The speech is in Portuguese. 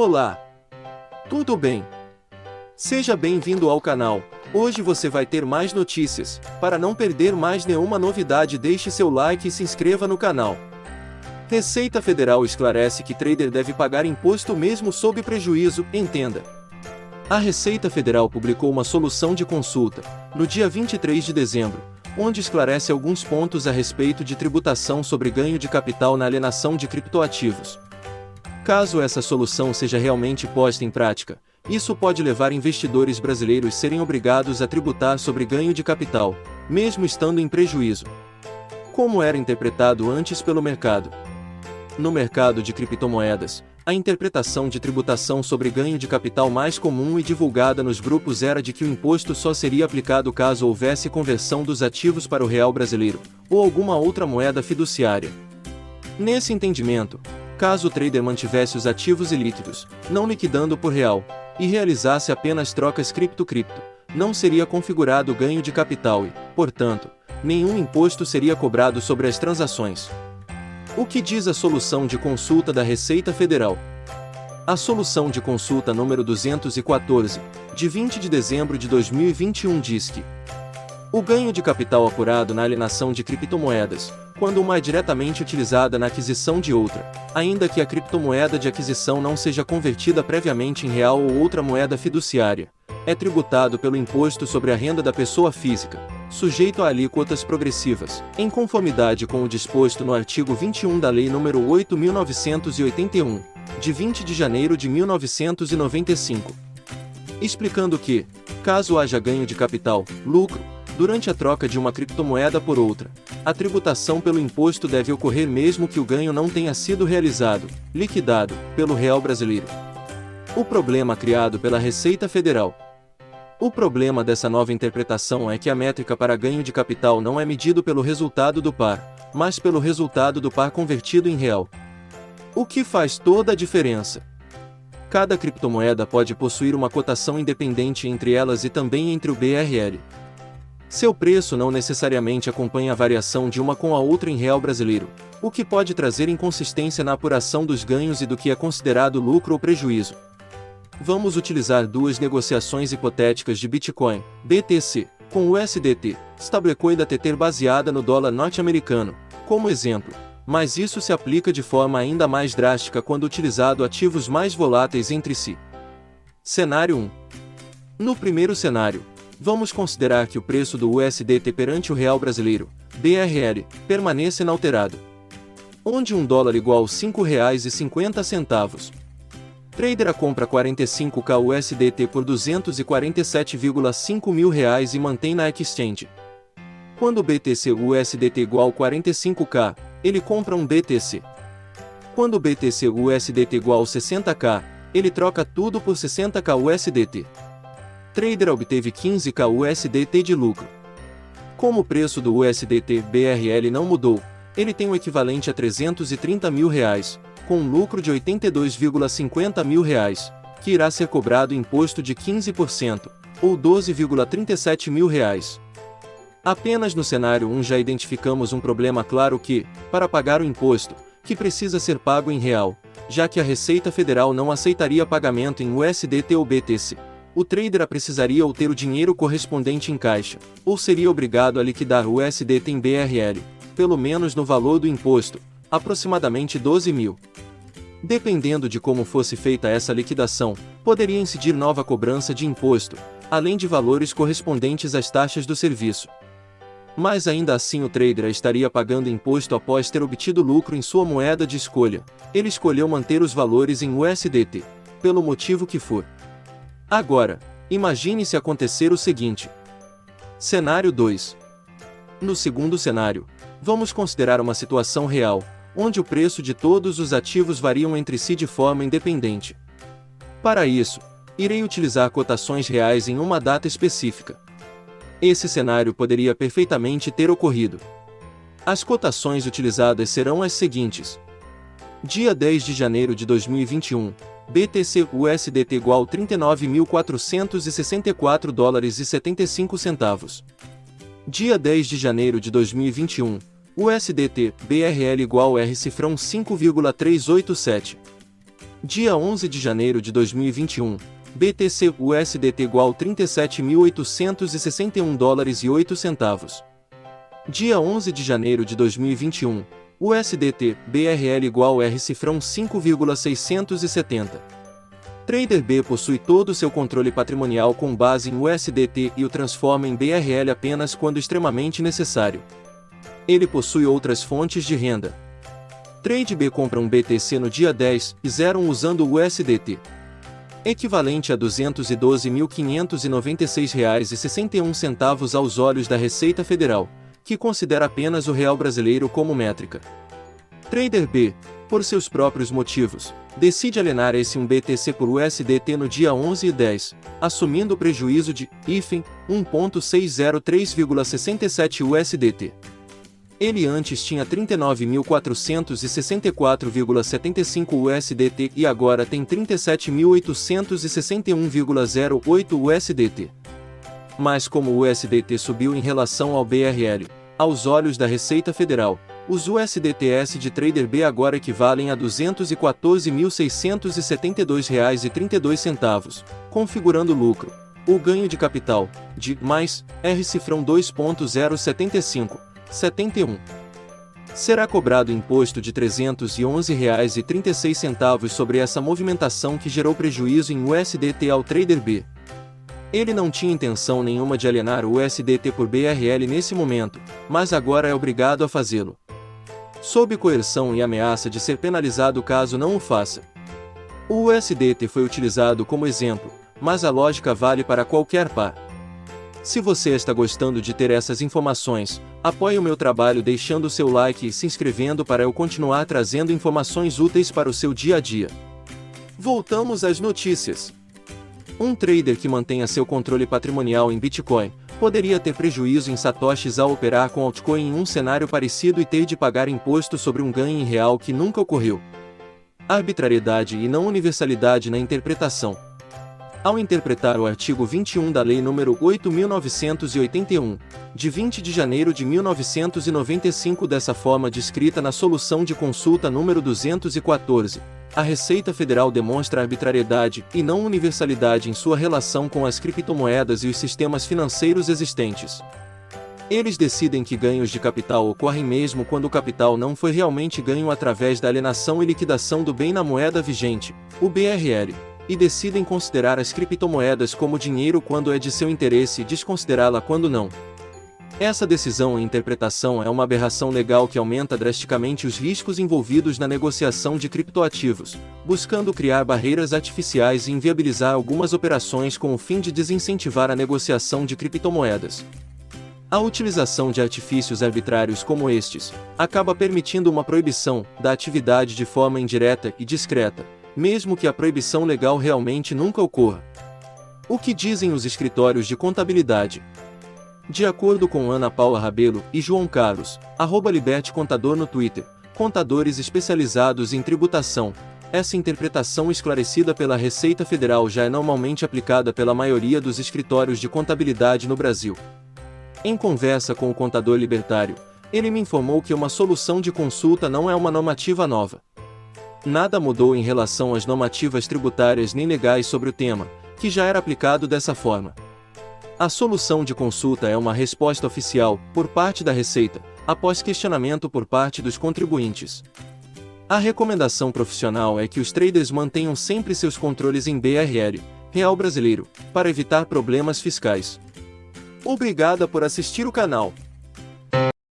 Olá! Tudo bem? Seja bem-vindo ao canal. Hoje você vai ter mais notícias. Para não perder mais nenhuma novidade, deixe seu like e se inscreva no canal. Receita Federal esclarece que trader deve pagar imposto mesmo sob prejuízo, entenda. A Receita Federal publicou uma solução de consulta, no dia 23 de dezembro, onde esclarece alguns pontos a respeito de tributação sobre ganho de capital na alienação de criptoativos. Caso essa solução seja realmente posta em prática, isso pode levar investidores brasileiros a serem obrigados a tributar sobre ganho de capital, mesmo estando em prejuízo. Como era interpretado antes pelo mercado? No mercado de criptomoedas, a interpretação de tributação sobre ganho de capital mais comum e divulgada nos grupos era de que o imposto só seria aplicado caso houvesse conversão dos ativos para o real brasileiro, ou alguma outra moeda fiduciária. Nesse entendimento, caso o trader mantivesse os ativos ilíquidos, não liquidando por real, e realizasse apenas trocas cripto-cripto, não seria configurado ganho de capital e, portanto, nenhum imposto seria cobrado sobre as transações. O que diz a solução de consulta da Receita Federal? A solução de consulta número 214, de 20 de dezembro de 2021 diz que o ganho de capital apurado na alienação de criptomoedas, quando uma é diretamente utilizada na aquisição de outra, ainda que a criptomoeda de aquisição não seja convertida previamente em real ou outra moeda fiduciária, é tributado pelo imposto sobre a renda da pessoa física, sujeito a alíquotas progressivas, em conformidade com o disposto no artigo 21 da Lei nº 8.981, de 20 de janeiro de 1995. Explicando que, caso haja ganho de capital, lucro, durante a troca de uma criptomoeda por outra, a tributação pelo imposto deve ocorrer mesmo que o ganho não tenha sido realizado, liquidado, pelo real brasileiro. O problema criado pela Receita Federal. O problema dessa nova interpretação é que a métrica para ganho de capital não é medido pelo resultado do par, mas pelo resultado do par convertido em real. O que faz toda a diferença. Cada criptomoeda pode possuir uma cotação independente entre elas e também entre o BRL. Seu preço não necessariamente acompanha a variação de uma com a outra em real brasileiro, o que pode trazer inconsistência na apuração dos ganhos e do que é considerado lucro ou prejuízo. Vamos utilizar duas negociações hipotéticas de Bitcoin, BTC, com o USDT, stablecoin da Tether baseada no dólar norte-americano, como exemplo, mas isso se aplica de forma ainda mais drástica quando utilizado ativos mais voláteis entre si. Cenário 1. No primeiro cenário, vamos considerar que o preço do USDT perante o real brasileiro, BRL, permaneça inalterado, onde $1 igual a R$ 5,50. Trader compra 45k USDT por 247,5 mil reais e mantém na exchange. Quando o BTC USDT igual a 45k, ele compra um BTC. Quando o BTC USDT igual a 60k, ele troca tudo por 60k USDT. Trader obteve 15k USDT de lucro. Como o preço do USDT BRL não mudou, ele tem o equivalente a 330 mil reais, com um lucro de 82,50 mil reais, que irá ser cobrado imposto de 15%, ou 12,37 mil reais. Apenas no cenário 1 já identificamos um problema claro que, para pagar o imposto, que precisa ser pago em real, já que a Receita Federal não aceitaria pagamento em USDT ou BTC. O trader precisaria ou ter o dinheiro correspondente em caixa, ou seria obrigado a liquidar o USDT em BRL, pelo menos no valor do imposto, aproximadamente 12 mil. Dependendo de como fosse feita essa liquidação, poderia incidir nova cobrança de imposto, além de valores correspondentes às taxas do serviço. Mas ainda assim o trader estaria pagando imposto após ter obtido lucro em sua moeda de escolha. Ele escolheu manter os valores em USDT, pelo motivo que for. Agora, imagine se acontecer o seguinte. Cenário 2. No segundo cenário, vamos considerar uma situação real, onde o preço de todos os ativos variam entre si de forma independente. Para isso, irei utilizar cotações reais em uma data específica. Esse cenário poderia perfeitamente ter ocorrido. As cotações utilizadas serão as seguintes. Dia 10 de janeiro de 2021, BTC USDT igual a 39.464 dólares e 75 centavos. Dia 10 de janeiro de 2021, USDT BRL igual a R cifrão 5,387. Dia 11 de janeiro de 2021, BTC USDT igual 37.861 dólares e 8 centavos. Dia 11 de janeiro de 2021, USDT BRL igual R cifrão 5,670. Trader B possui todo o seu controle patrimonial com base em USDT e o transforma em BRL apenas quando extremamente necessário. Ele possui outras fontes de renda. Trade B compra um BTC no dia 10 e 01 usando o USDT, equivalente a R$ 212.596,61 aos olhos da Receita Federal, que considera apenas o real brasileiro como métrica. Trader B, por seus próprios motivos, decide alienar esse um BTC por USDT no dia 11 e 10, assumindo o prejuízo de 1.603,67 USDT. Ele antes tinha 39.464,75 USDT e agora tem 37.861,08 USDT. Mas como o USDT subiu em relação ao BRL, aos olhos da Receita Federal, os USDTs de Trader B agora equivalem a R$ 214.672,32, configurando lucro, o ganho de capital, de mais R cifrão 2.075. 71. Será cobrado imposto de R$ 311,36 sobre essa movimentação que gerou prejuízo em USDT ao Trader B. Ele não tinha intenção nenhuma de alienar o USDT por BRL nesse momento, mas agora é obrigado a fazê-lo, sob coerção e ameaça de ser penalizado caso não o faça. O USDT foi utilizado como exemplo, mas a lógica vale para qualquer par. Se você está gostando de ter essas informações, apoie o meu trabalho deixando seu like e se inscrevendo para eu continuar trazendo informações úteis para o seu dia a dia. Voltamos às notícias. Um trader que mantenha seu controle patrimonial em Bitcoin poderia ter prejuízo em satoshis ao operar com altcoin em um cenário parecido e ter de pagar imposto sobre um ganho em real que nunca ocorreu. Arbitrariedade e não universalidade na interpretação. Ao interpretar o artigo 21 da Lei nº 8.981, de 20 de janeiro de 1995 dessa forma descrita na Solução de Consulta número 214, a Receita Federal demonstra arbitrariedade e não universalidade em sua relação com as criptomoedas e os sistemas financeiros existentes. Eles decidem que ganhos de capital ocorrem mesmo quando o capital não foi realmente ganho através da alienação e liquidação do bem na moeda vigente, o BRL. E decidem considerar as criptomoedas como dinheiro quando é de seu interesse e desconsiderá-la quando não. Essa decisão e interpretação é uma aberração legal que aumenta drasticamente os riscos envolvidos na negociação de criptoativos, buscando criar barreiras artificiais e inviabilizar algumas operações com o fim de desincentivar a negociação de criptomoedas. A utilização de artifícios arbitrários como estes acaba permitindo uma proibição da atividade de forma indireta e discreta, mesmo que a proibição legal realmente nunca ocorra. O que dizem os escritórios de contabilidade? De acordo com Ana Paula Rabelo e João Carlos, @Liberte Contador no Twitter, contadores especializados em tributação, essa interpretação esclarecida pela Receita Federal já é normalmente aplicada pela maioria dos escritórios de contabilidade no Brasil. Em conversa com o contador libertário, ele me informou que uma solução de consulta não é uma normativa nova. Nada mudou em relação às normativas tributárias nem legais sobre o tema, que já era aplicado dessa forma. A solução de consulta é uma resposta oficial, por parte da Receita, após questionamento por parte dos contribuintes. A recomendação profissional é que os traders mantenham sempre seus controles em BRL, real brasileiro, para evitar problemas fiscais. Obrigada por assistir o canal.